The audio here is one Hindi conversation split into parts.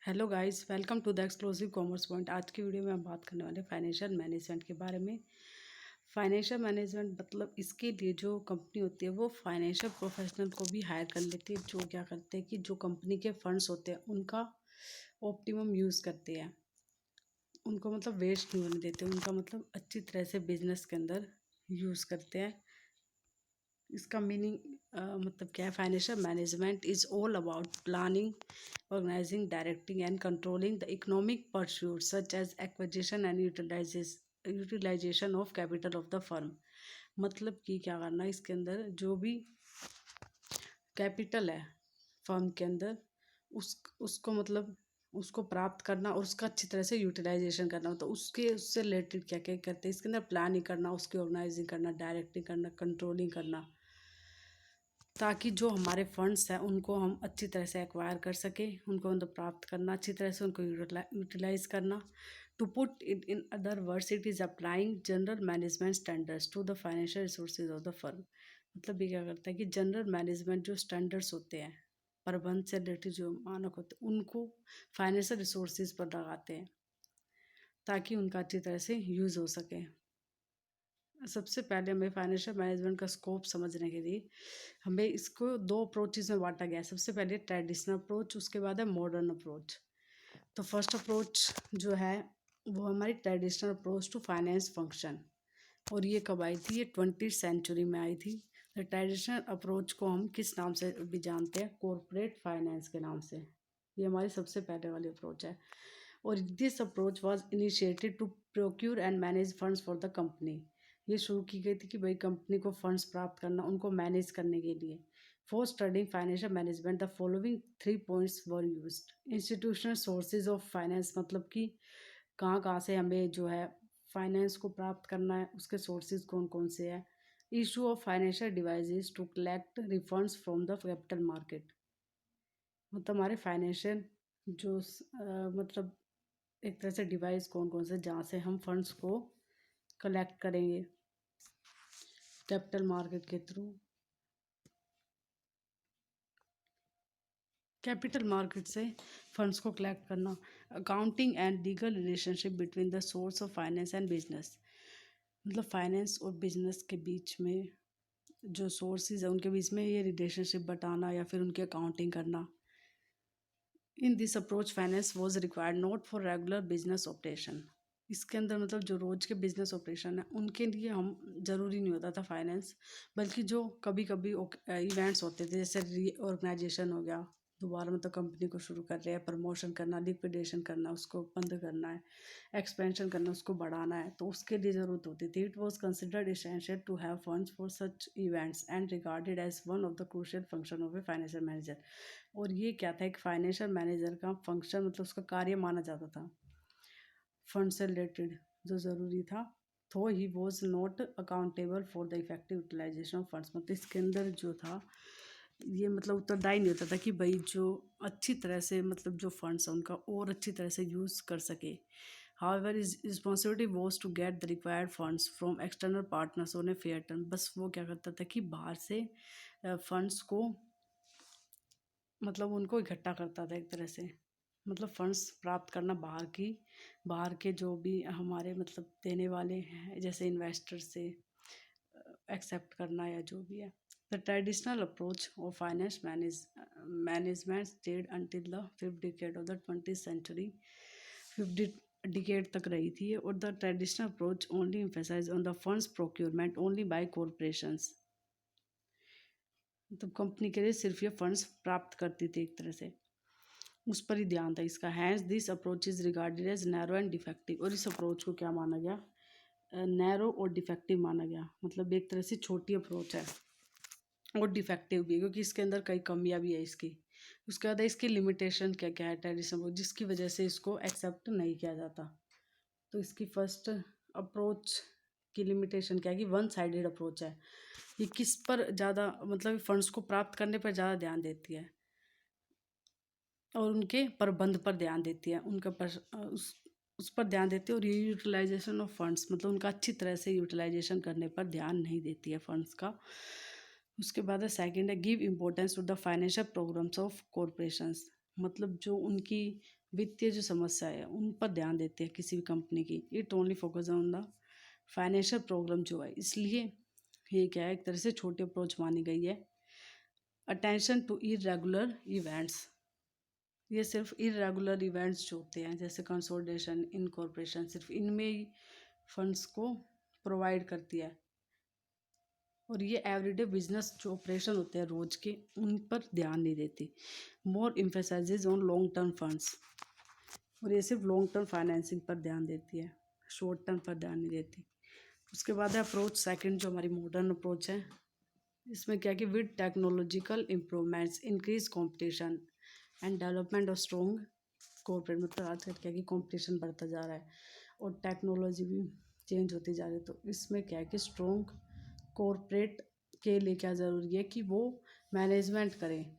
Hello guys, welcome to the exclusive commerce point. आज की वीडियो में हम बात करने वाले फाइनेंशियल मैनेजमेंट के बारे में। फाइनेंशियल मैनेजमेंट मतलब इसके लिए जो कंपनी होती है वो फाइनेंशियल प्रोफेशनल को भी हायर कर लेती है, जो क्या करते हैं कि जो कंपनी के फंड्स होते हैं उनका ऑप्टिमम यूज़ करते हैं। उनको मतलब वेस्ट नहीं होने देते, उनका मतलब अच्छी तरह से बिजनेस के अंदर यूज़ करते हैं। इसका मीनिंग मतलब क्या है? Financial management is all about planning, organizing, directing, and controlling the economic pursuits such as acquisition and utilization of capital of the firm। मतलब कि क्या करना है इसके अंदर, जो भी कैपिटल है फर्म के अंदर उसको मतलब उसको प्राप्त करना और उसका अच्छी तरह से यूटिलाइजेशन करना। तो उससे रिलेटेड क्या क्या करते हैं इसके अंदर? प्लानिंग करना, उसकी ऑर्गेनाइजिंग करना, डायरेक्टिंग करना, कंट्रोलिंग करना, ताकि जो हमारे फंड्स हैं उनको हम अच्छी तरह से एक्वायर कर सकें, उनको मतलब प्राप्त करना, अच्छी तरह से उनको यूटिलाइज करना। To put it in other words, it is applying general management standards to the financial resources of the firm. मतलब ये क्या करता है कि जनरल मैनेजमेंट जो स्टैंडर्ड्स होते हैं, प्रबंध से रिलेटेड जो मानक होते हैं, उनको फाइनेंशियल रिसोर्सेज पर लगाते हैं ताकि उनका अच्छी तरह से यूज़ हो सके। सबसे पहले हमें फाइनेंशियल मैनेजमेंट का स्कोप समझने के लिए हमें इसको दो अप्रोचेज में बांटा गया है। सबसे पहले ट्रेडिशनल अप्रोच, उसके बाद है मॉडर्न अप्रोच। तो फर्स्ट अप्रोच जो है वो हमारी traditional approach to finance function, और ये कब आई थी? ये 20वीं सेंचुरी में आई थी। तो ट्रेडिशनल अप्रोच को हम किस नाम से भी जानते हैं? कॉरपोरेट फाइनेंस के नाम से। ये हमारी सबसे पहले वाली अप्रोच है। और this approach was initiated to procure and manage funds for the company. ये शुरू की गई थी कि भाई कंपनी को फंड्स प्राप्त करना, उनको मैनेज करने के लिए। For studying financial management the following 3 points were used. Institutional sources of finance, मतलब कि कहाँ कहाँ से हमें जो है फाइनेंस को प्राप्त करना है, उसके सोर्सेज कौन कौन से हैं। Issue of financial devices to collect refunds from the capital market. मतलब हमारे फाइनेंशियल जो मतलब एक तरह से डिवाइस कौन कौन से जहाँ से हम फंड्स को कलेक्ट करेंगे कैपिटल मार्केट के थ्रू। कैपिटल मार्केट से फंड्स को कलेक्ट करना। Accounting and legal relationship between the source of finance and business. मतलब फाइनेंस और बिजनेस के बीच में जो सोर्सेज है उनके बीच में ये रिलेशनशिप बताना या फिर उनकी अकाउंटिंग करना। In this approach finance was required not for regular business operation. इसके अंदर मतलब जो रोज के बिजनेस ऑपरेशन है उनके लिए हम ज़रूरी नहीं होता था फाइनेंस, बल्कि जो कभी कभी इवेंट्स होते थे, जैसे रीऑर्गेनाइजेशन हो गया, दोबारा मतलब कंपनी को शुरू कर रहे हैं, प्रमोशन करना, लिक्विडेशन करना, उसको बंद करना है, एक्सपेंशन करना, उसको बढ़ाना है, तो उसके लिए ज़रूरत होती थी। It was considered essential to have funds for such events and regarded as one of the crucial function of a financial manager. और ये क्या था? एक फाइनेंशियल मैनेजर का फंक्शन, मतलब उसका कार्य माना जाता था फंड से रिलेटेड जो ज़रूरी था। तो he was not accountable for the effective utilization of funds. मतलब इसके अंदर जो था ये मतलब उत्तरदायी नहीं होता था कि भाई जो अच्छी तरह से मतलब जो फंड्स हैं उनका और अच्छी तरह से यूज़ कर सके। However, his responsibility was to get the required funds from external partners on a fair term। बस वो क्या करता था कि बाहर से फंड्स को मतलब उनको इकट्ठा करता था एक तरह से। मतलब फंड्स प्राप्त करना बाहर के जो भी हमारे मतलब देने वाले हैं, जैसे इन्वेस्टर से एक्सेप्ट करना या जो भी है। The traditional approach of finance management stayed until the 5th decade of the 20th century. 5th decade तक रही थी। और the traditional approach only emphasize on the funds procurement only by corporations. तो कंपनी के लिए सिर्फ ये फंड्स प्राप्त करती थी एक तरह से, उस पर ही ध्यान था इसका। Hence this approach is regarded as narrow and defective. और इस अप्रोच को क्या माना गया? नैरो और डिफेक्टिव माना गया। मतलब एक तरह से छोटी अप्रोच है और डिफेक्टिव भी, क्योंकि इसके अंदर कई कमियां भी है इसकी। उसके बाद इसकी लिमिटेशन क्या क्या है ट्रेडिशनल अप्रोच, जिसकी वजह से इसको एक्सेप्ट नहीं किया जाता। तो इसकी फर्स्ट अप्रोच की लिमिटेशन क्या है कि वन साइडेड अप्रोच है। ये किस पर ज़्यादा मतलब फंड्स को प्राप्त करने पर ज़्यादा ध्यान देती है और उनके प्रबंध पर ध्यान देती है, उनका उस पर ध्यान देती है। और ये यूटिलाइजेशन ऑफ फंड्स मतलब उनका अच्छी तरह से यूटिलाइजेशन करने पर ध्यान नहीं देती है फंड्स का। उसके बाद है सेकंड है give importance to the financial programs of corporations. मतलब जो उनकी वित्तीय जो समस्या है उन पर ध्यान देते हैं किसी भी कंपनी की। It only focus on the financial problem जो है, इसलिए ये क्या है, एक तरह से छोटी अप्रोच मानी गई है। अटेंशन टू इरेगुलर इवेंट्स, ये सिर्फ इरेगुलर इवेंट्स जो होते हैं जैसे कंसोलिडेशन, इनकॉर्पोरेशन, सिर्फ इनमें ही फंड्स को प्रोवाइड करती है। और ये एवरीडे बिजनेस जो ऑपरेशन होते हैं रोज के, उन पर ध्यान नहीं देती। More emphasizes on long term funds, और ये सिर्फ लॉन्ग टर्म फाइनेंसिंग पर ध्यान देती है, शॉर्ट टर्म पर ध्यान नहीं देती। उसके बाद है अप्रोच सेकंड, जो हमारी मॉडर्न अप्रोच है। इसमें क्या कि with technological improvements increase competition and development of strong corporate, मतलब आजकल क्या कि कॉम्पिटिशन बढ़ता जा रहा है और टेक्नोलॉजी भी चेंज होती जा रही है। तो इसमें क्या है कि स्ट्रॉन्ग कॉर्पोरेट के लिए क्या ज़रूरी है कि वो मैनेजमेंट करें,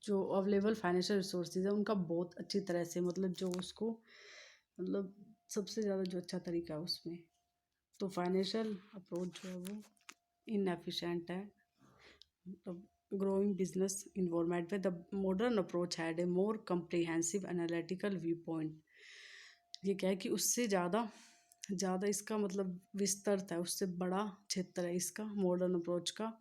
जो अवेलेबल फाइनेंशियल रिसोर्सेज है उनका बहुत अच्छी तरह से, मतलब जो उसको मतलब सबसे ज़्यादा जो अच्छा तरीका है उसमें। तो फाइनेंशियल अप्रोच जो है वो इनएफिशिएंट है, मतलब ग्रोइंग बिजनेस इन्वायरमेंट में the modern approach had a more comprehensive analytical view point. ये क्या है कि उससे ज़्यादा ज़्यादा इसका मतलब विस्तृत है, उससे बड़ा क्षेत्र है इसका मॉडर्न अप्रोच का।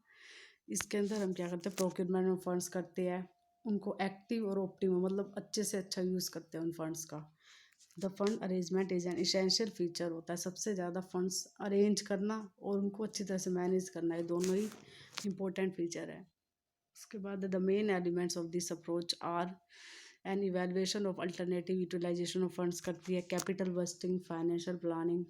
इसके अंदर हम क्या करते हैं, प्रोक्योरमेंट में फंड्स करते हैं, उनको एक्टिव और ऑप्टिमम मतलब अच्छे से अच्छा यूज़ करते हैं उन फंड्स का। The fund arrangement is an essential feature होता है, सबसे ज़्यादा फंड्स अरेंज करना और उनको अच्छी तरह से मैनेज करना, ये दोनों ही इम्पोर्टेंट फीचर है। उसके बाद the main elements of this approach are an evaluation of alternative utilization of funds करती है, कैपिटल बस्टिंग, फाइनेंशियल प्लानिंग।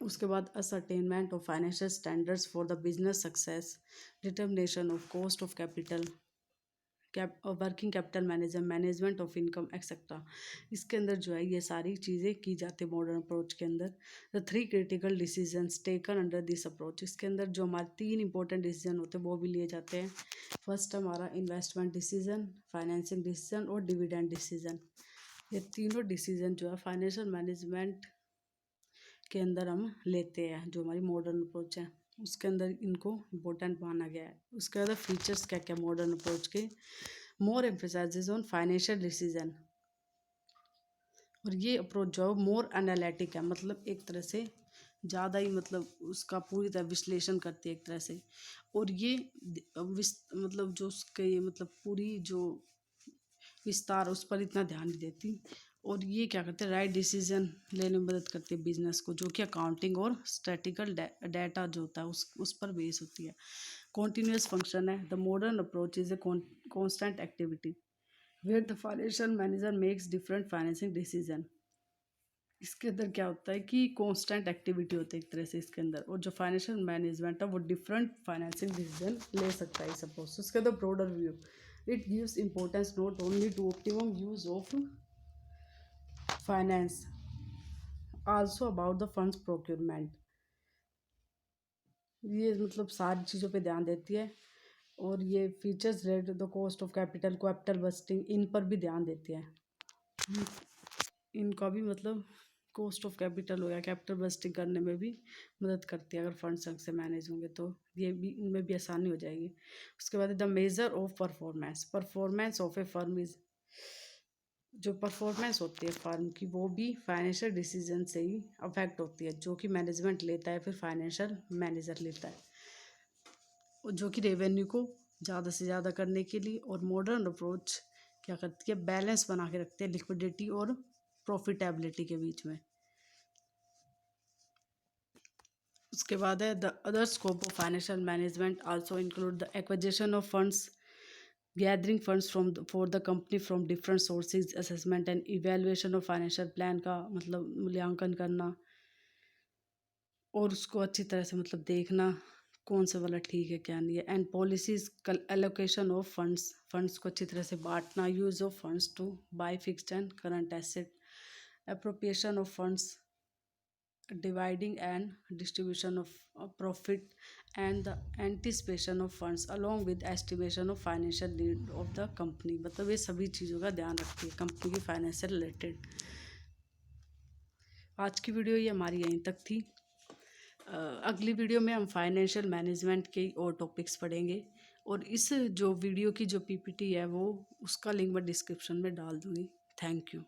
उसके बाद ascertainment of financial standards for the business success, determination of cost of capital, working capital management of income etcetera. इसके अंदर जो है ये सारी चीज़ें की जाती है मॉडर्न अप्रोच के अंदर। The 3 critical decisions taken under this approach, इसके अंदर जो हमारे 3 इंपॉर्टेंट डिसीजन होते हैं वो भी लिए जाते हैं। फर्स्ट हमारा इन्वेस्टमेंट डिसीजन, फाइनेंसिंग डिसीजन और डिविडेंड डिसीजन। ये तीनों डिसीजन जो है फाइनेंशियल मैनेजमेंट के अंदर हम लेते हैं, जो हमारी मॉडर्न अप्रोच है उसके अंदर इनको इम्पोर्टेंट माना गया है। उसके बाद फीचर्स क्या क्या मॉडर्न अप्रोच के, मोर एम्फेसाइजेज ऑन फाइनेंशियल डिसीजन, और ये अप्रोच जो है मोर एनालिटिक है, मतलब एक तरह से ज़्यादा ही मतलब उसका पूरी तरह विश्लेषण करती है एक तरह से। और ये मतलब जो उसके मतलब पूरी जो विस्तार उस पर इतना ध्यान नहीं देती। और ये क्या करते हैं, राइट डिसीजन लेने में मदद करती है बिजनेस को, जो कि अकाउंटिंग और स्टैटिकल डाटा जो होता है उस पर बेस होती है। कॉन्टीन्यूस फंक्शन है, the modern approach is a constant activity where the financial manager makes different financing decision. इसके अंदर क्या होता है कि कॉन्स्टेंट एक्टिविटी होती है एक तरह से इसके अंदर, और जो फाइनेंशियल मैनेजमेंट है वो डिफरेंट फाइनेंसिंग डिसीजन ले सकता है सपोज। उसके अंदर broader view, it gives importance not only to optimum use of finance also about the funds procurement. ये मतलब सारी चीज़ों पे ध्यान देती है। और ये features rate the cost of capital busting, इन पर भी ध्यान देती है। इनका भी मतलब कॉस्ट ऑफ कैपिटल हो गया, कैपिटल बस्टिंग करने में भी मदद करती है। अगर फंड संग से मैनेज होंगे तो ये भी इनमें भी आसानी हो जाएगी। उसके बाद the measure of performance of A firm is, जो परफॉर्मेंस होती है फर्म की वो भी फाइनेंशियल डिसीजन से ही अफेक्ट होती है, जो कि मैनेजमेंट लेता है फिर फाइनेंशियल मैनेजर लेता है, और जो कि रेवेन्यू को ज़्यादा से ज़्यादा करने के लिए। और मॉडर्न अप्रोच क्या करती है, बैलेंस बना के रखते हैं लिक्विडिटी और प्रॉफिटेबिलिटी के बीच में। उसके बाद है the other scope of financial management also include the acquisition of funds, gathering funds for the company from different sources, assessment and evaluation of financial plan का मतलब मूल्यांकन करना, और उसको अच्छी तरह से मतलब देखना कौन सा वाला ठीक है क्या नहीं है। And policies allocation of funds को अच्छी तरह से बांटना, use of funds to buy fixed and current asset, appropriation of funds, dividing and distribution of profit, and the anticipation of funds along with estimation of financial need of the company। मतलब ये सभी चीज़ों का ध्यान रखती है कंपनी की फाइनेंशियल रिलेटेड। आज की वीडियो ये हमारी यहीं तक थी। अगली वीडियो में हम फाइनेंशियल मैनेजमेंट के और टॉपिक्स पढ़ेंगे, और इस जो वीडियो की जो पीपीटी है वो उसका लिंक मैं डिस्क्रिप्शन में डाल दूँगी। Thank you.